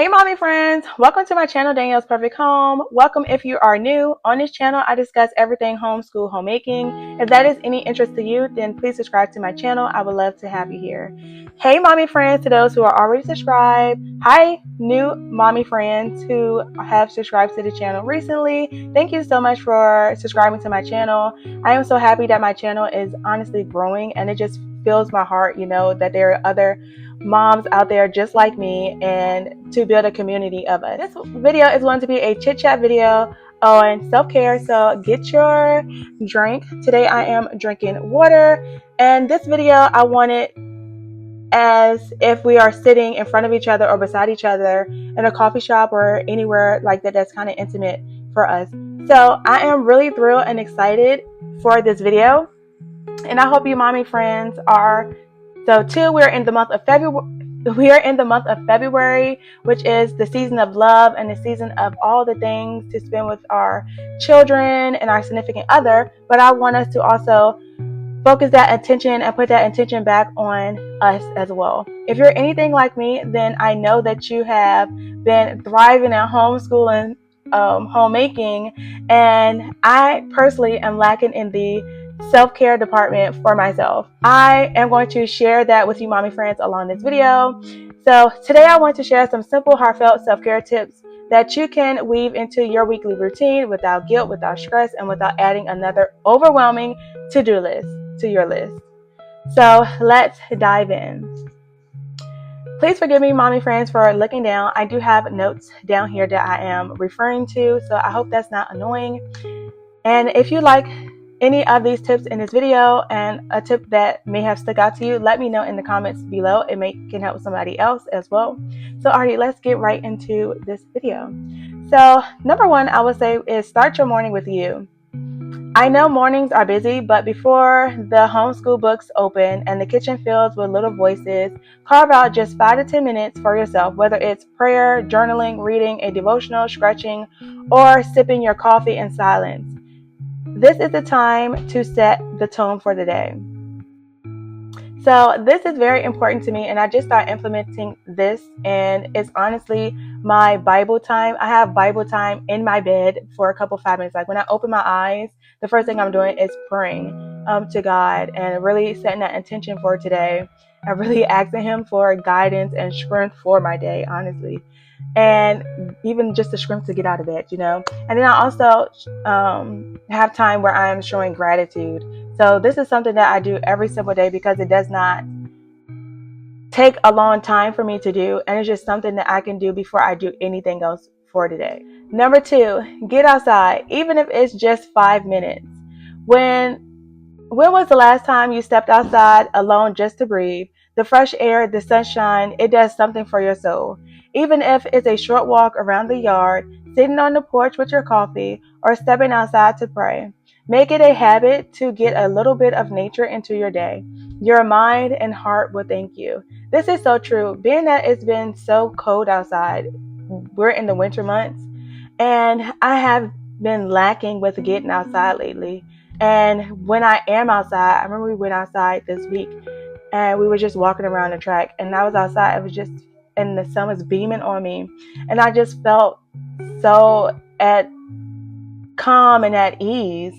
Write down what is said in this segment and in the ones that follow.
Hey mommy friends, welcome to my channel, Danielle's Perfect Home. Welcome if you are new. On this channel, I discuss everything homeschool, homemaking. If that is any interest to you, then please subscribe to my channel. I would love to have you here. Hey mommy friends, to those who are already subscribed. Hi new mommy friends who have subscribed to the channel recently. Thank you so much for subscribing to my channel. I am so happy that my channel is honestly growing, and it just fills my heart, that there are other moms out there just like me, and to build a community of us. This video is going to be a chit chat video on self-care, so get your drink. Today I am drinking water, and this video I want it as if we are sitting in front of each other or beside each other in a coffee shop or anywhere like that that's kind of intimate for us. So I am really thrilled and excited for this video, and I hope you mommy friends are so too. We are in the month of February, which is the season of love and the season of all the things to spend with our children and our significant other. But I want us to also focus that attention and put that intention back on us as well. If you're anything like me, then I know that you have been thriving at homeschooling, homemaking, and I personally am lacking in the self-care department for myself. I am going to share that with you mommy friends along this video. So today I want to share some simple, heartfelt self-care tips that you can weave into your weekly routine without guilt, without stress, and without adding another overwhelming to-do list to your list. So let's dive in. Please forgive me, mommy friends, for looking down. I do have notes down here that I am referring to, so I hope that's not annoying. And if you like any of these tips in this video and a tip that may have stuck out to you, let me know in the comments below. It can help somebody else as well. So alright, let's get right into this video. So number one, I would say is start your morning with you. I know mornings are busy, but before the homeschool books open and the kitchen fills with little voices, carve out just 5 to 10 minutes for yourself, whether it's prayer, journaling, reading a devotional, stretching, or sipping your coffee in silence. This is the time to set the tone for the day. So this is very important to me, and I just started implementing this, and it's honestly my Bible time. I have Bible time in my bed for a couple 5 minutes. Like when I open my eyes, the first thing I'm doing is praying to God and really setting that intention for today. I'm really asking Him for guidance and strength for my day, honestly. And even just the strength to get out of bed, And then I also have time where I'm showing gratitude. So this is something that I do every single day because it does not take a long time for me to do. And it's just something that I can do before I do anything else for today. Number two, get outside, even if it's just 5 minutes. When was the last time you stepped outside alone just to breathe? The fresh air, the sunshine, it does something for your soul. Even if it's a short walk around the yard, sitting on the porch with your coffee, or stepping outside to pray. Make it a habit to get a little bit of nature into your day. Your mind and heart will thank you. This is so true. Being that it's been so cold outside, we're in the winter months, and I have been lacking with getting outside lately. And when I am outside, I remember we went outside this week and we were just walking around the track, and I was outside. It was just, and the sun was beaming on me, and I just felt so at calm and at ease,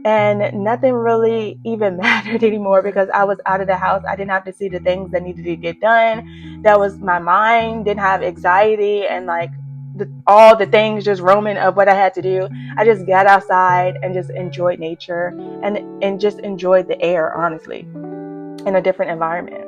and nothing really even mattered anymore because I was out of the house. I didn't have to see the things that needed to get done. That was my mind didn't have anxiety and like all the things just roaming of what I had to do. I just got outside and just enjoyed nature and just enjoyed the air, honestly, in a different environment.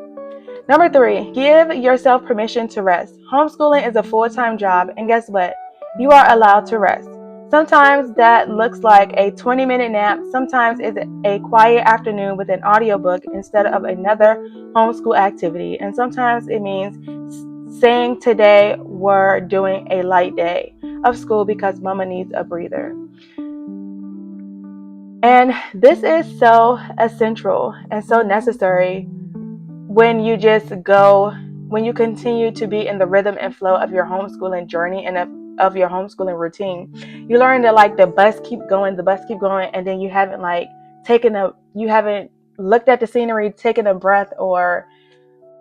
Number three, give yourself permission to rest. Homeschooling is a full-time job, and guess what? You are allowed to rest. Sometimes that looks like a 20-minute nap. Sometimes it's a quiet afternoon with an audiobook instead of another homeschool activity. And sometimes it means saying today we're doing a light day of school because mama needs a breather. And this is so essential and so necessary when you continue to be in the rhythm and flow of your homeschooling journey and of your homeschooling routine. You learn that like the bus keep going, and then you haven't looked at the scenery, taken a breath, or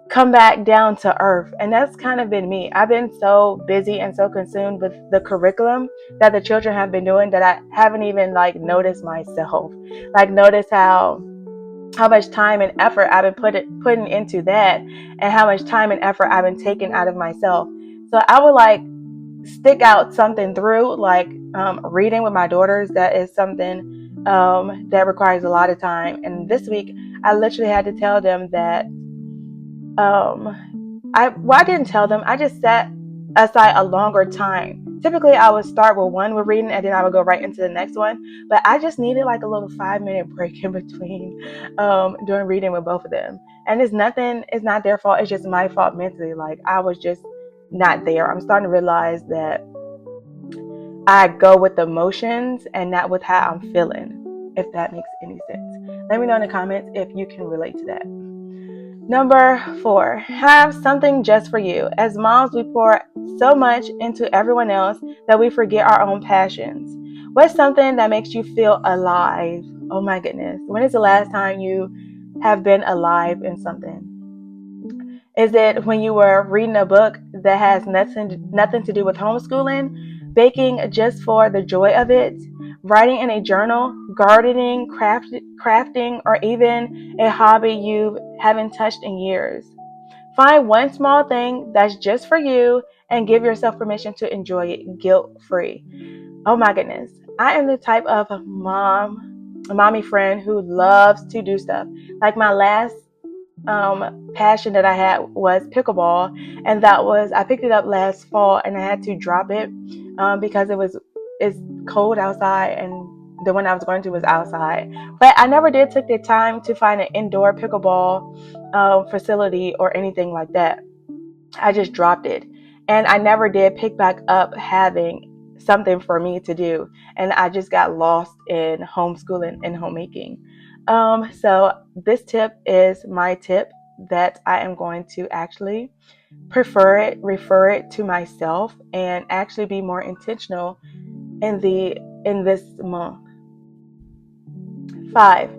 come back down to earth. And that's kind of been me. I've been so busy and so consumed with the curriculum that the children have been doing that I haven't even like noticed myself. Like notice how much time and effort I've been putting into that, and how much time and effort I've been taking out of myself. So I would like stick out something through, like reading with my daughters. That is something that requires a lot of time. And this week, I literally had to tell them that I didn't tell them. I just set aside a longer time. Typically, I would start with reading, and then I would go right into the next one. But I just needed like a little 5 minute break in between doing reading with both of them. And it's nothing. It's not their fault. It's just my fault mentally. Like I was just not there. I'm starting to realize that I go with the emotions and not with how I'm feeling. If that makes any sense, let me know in the comments if you can relate to that. Number 4, have something just for you. As moms, we pour so much into everyone else that we forget our own passions. What's something that makes you feel alive? Oh my goodness. When is the last time you have been alive in something? Is it when you were reading a book that has nothing to do with homeschooling, baking just for the joy of it, writing in a journal, gardening, crafting, or even a hobby you haven't touched in years? Find one small thing that's just for you and give yourself permission to enjoy it guilt-free. Oh my goodness. I am the type of mommy friend who loves to do stuff. Like my last passion that I had was pickleball, and I picked it up last fall, and I had to drop it because it's cold outside, and the one I was going to was outside. But I never did take the time to find an indoor pickleball facility or anything like that. I just dropped it, and I never did pick back up having something for me to do, and I just got lost in homeschooling and homemaking. So this tip is my tip that I am going to actually refer it to myself, and actually be more intentional in this month. 5,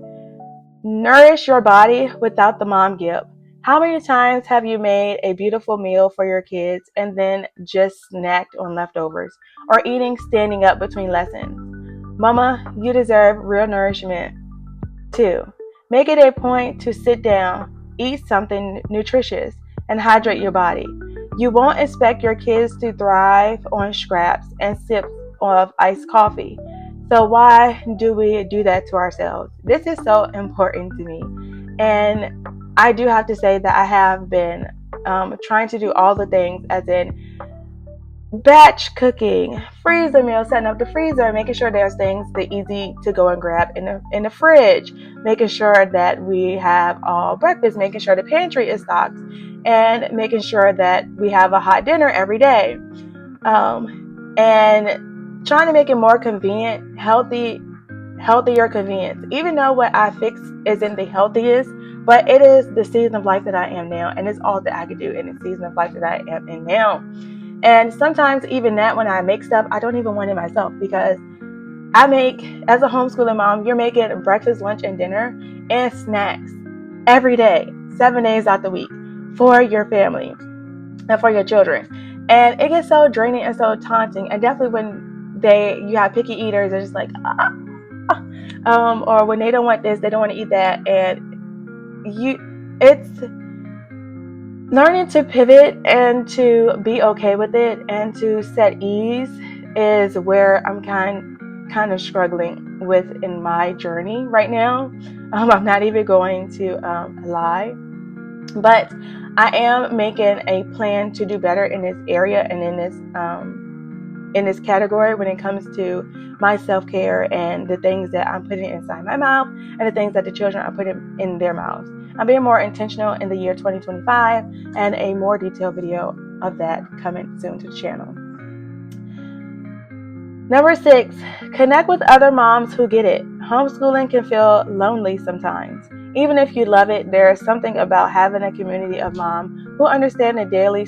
nourish your body without the mom guilt. How many times have you made a beautiful meal for your kids and then just snacked on leftovers, or eating standing up between lessons? Mama, you deserve real nourishment. 2, make it a point to sit down, eat something nutritious, and hydrate your body. You won't expect your kids to thrive on scraps and sips of iced coffee. So why do we do that to ourselves? This is so important to me. And I do have to say that I have been trying to do all the things, as in batch cooking, freezer meals, setting up the freezer, making sure there's things that easy to go and grab in the fridge, making sure that we have all breakfast, making sure the pantry is stocked, and making sure that we have a hot dinner every day. And trying to make it more convenient, healthier convenience. Even though what I fix isn't the healthiest, but it is the season of life that I am now, and it's all that I could do in the season of life that I am in now. And sometimes even that, when I make stuff, I don't even want it myself, because as a homeschooling mom, you're making breakfast, lunch, and dinner and snacks every day, 7 days out the week, for your family and for your children. And it gets so draining and so taunting. And definitely when you have picky eaters, they're just like, or when they don't want this, they don't want to eat that. And it's learning to pivot and to be okay with it and to set ease is where I'm kind of struggling with in my journey right now. I'm not even going to lie, but I am making a plan to do better in this area and in this category when it comes to my self-care and the things that I'm putting inside my mouth and the things that the children are putting in their mouths. I'm being more intentional in the year 2025, and a more detailed video of that coming soon to the channel. Number 6, connect with other moms who get it. Homeschooling can feel lonely sometimes. Even if you love it, there is something about having a community of moms who understand the daily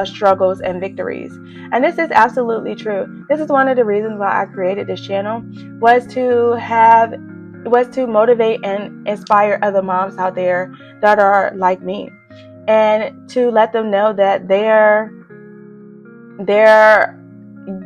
struggles and victories. And this is absolutely true. This is one of the reasons why I created this channel, was to motivate and inspire other moms out there that are like me. and to let them know that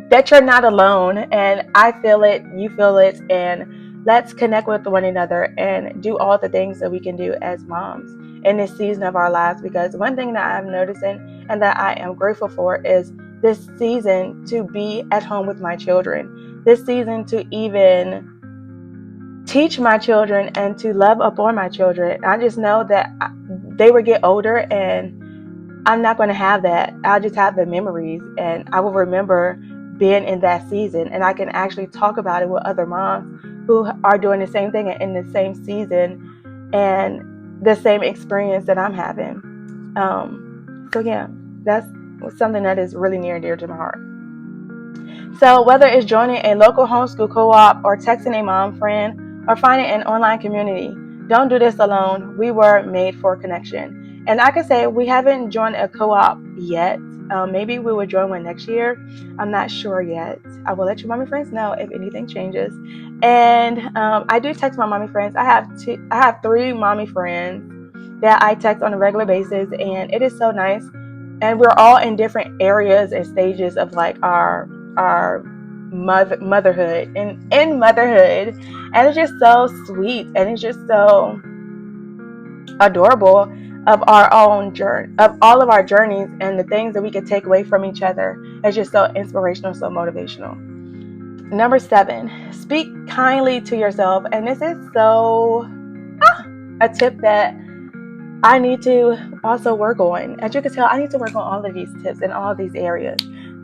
that you're not alone, and I feel it, you feel it, and let's connect with one another and do all the things that we can do as moms in this season of our lives. Because one thing that I'm noticing and that I am grateful for is this season to be at home with my children, this season to even teach my children and to love upon my children. I just know that they will get older and I'm not going to have that. I'll just have the memories, and I will remember being in that season, and I can actually talk about it with other moms who are doing the same thing and in the same season and the same experience that I'm having. So yeah, that's something that is really near and dear to my heart. So whether it's joining a local homeschool co-op or texting a mom friend or finding an online community, don't do this alone. We were made for connection. And I can say we haven't joined a co-op yet. Maybe we will join one next year. I'm not sure yet. I will let your mommy friends know if anything changes. And I do text my mommy friends. I have 3 mommy friends that I text on a regular basis, and it is so nice. And we're all in different areas and stages of like our motherhood and in motherhood, and it's just so sweet and it's just so adorable of our own journey, of all of our journeys, and the things that we can take away from each other. It's just so inspirational, so motivational. Number 7, speak kindly to yourself. And this is so a tip that I need to also work on. As you can tell, I need to work on all of these tips in all of these areas.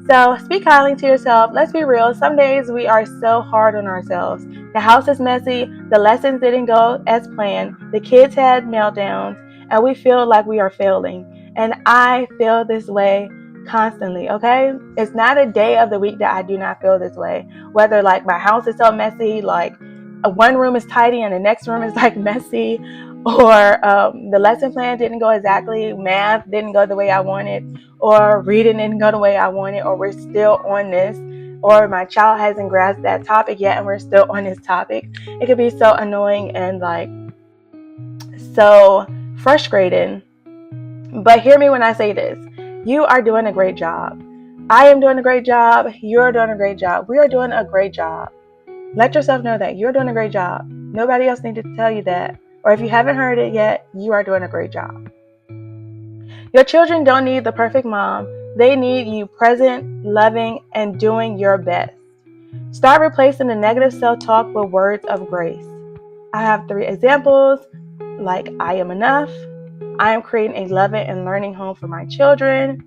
So speak kindly to yourself. Let's be real. Some days we are so hard on ourselves. The house is messy. The lessons didn't go as planned. The kids had meltdowns, and we feel like we are failing. And I feel this way constantly, okay? It's not a day of the week that I do not feel this way. Whether like my house is so messy, like one room is tidy and the next room is like messy, or the lesson plan didn't go exactly, math didn't go the way I wanted, or reading didn't go the way I wanted, or we're still on this, or my child hasn't grasped that topic yet and we're still on this topic. It could be so annoying and like so frustrating. But hear me when I say this. You are doing a great job. I am doing a great job. You're doing a great job. We are doing a great job. Let yourself know that you're doing a great job. Nobody else needs to tell you that. Or if you haven't heard it yet, you are doing a great job. Your children don't need the perfect mom. They need you present, loving, and doing your best. Start replacing the negative self-talk with words of grace. I have 3 examples, like I am enough. I am creating a loving and learning home for my children.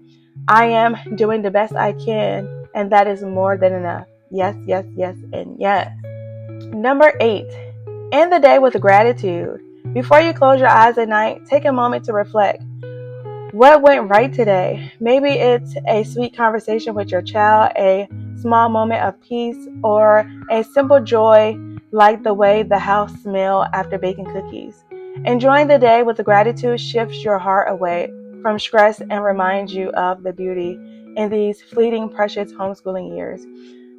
I am doing the best I can, and that is more than enough. Yes, yes, yes, and yes. Number 8, end the day with gratitude. Before you close your eyes at night, take a moment to reflect. What went right today? Maybe it's a sweet conversation with your child, a small moment of peace, or a simple joy like the way the house smells after baking cookies. Enjoying the day with gratitude shifts your heart away from stress and reminds you of the beauty in these fleeting, precious homeschooling years.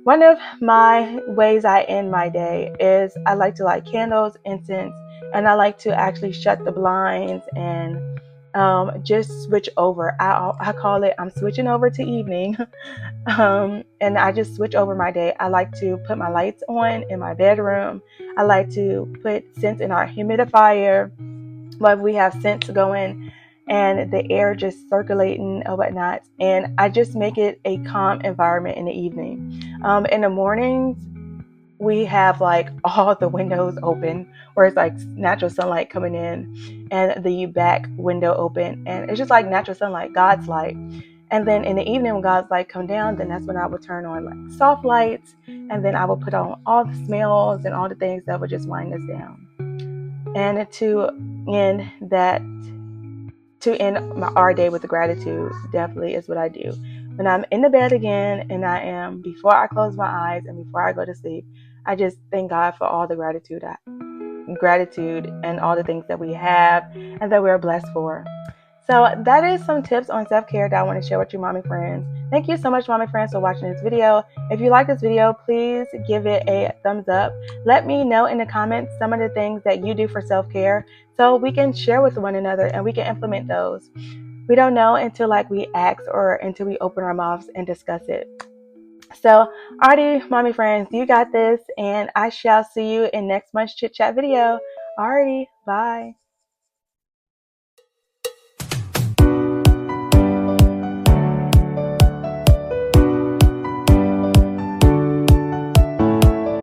One of my ways I end my day is I like to light candles, incense, and I like to actually shut the blinds and just switch over. I call it I'm switching over to evening. And I just switch over my day. I like to put my lights on in my bedroom. I like to put scents in our humidifier. But we have scents going and the air just circulating and whatnot. And I just make it a calm environment in the evening. In the mornings, we have like all the windows open where it's like natural sunlight coming in, and the back window open, and it's just like natural sunlight, God's light. And then in the evening when God's light come down, then that's when I would turn on like soft lights, and then I would put on all the smells and all the things that would just wind us down. And end that our day with gratitude definitely is what I do. When I'm in the bed again and before I close my eyes and before I go to sleep, I just thank God for all the gratitude and all the things that we have and that we're blessed for. So that is some tips on self-care that I want to share with you, mommy friends. Thank you so much, mommy friends, for watching this video. If you like this video, please give it a thumbs up. Let me know in the comments some of the things that you do for self-care so we can share with one another and we can implement those. we don't know until like we ask or until we open our mouths and discuss it. So, alrighty, mommy friends, you got this, and I shall see you in next month's chit chat video. Alrighty, bye.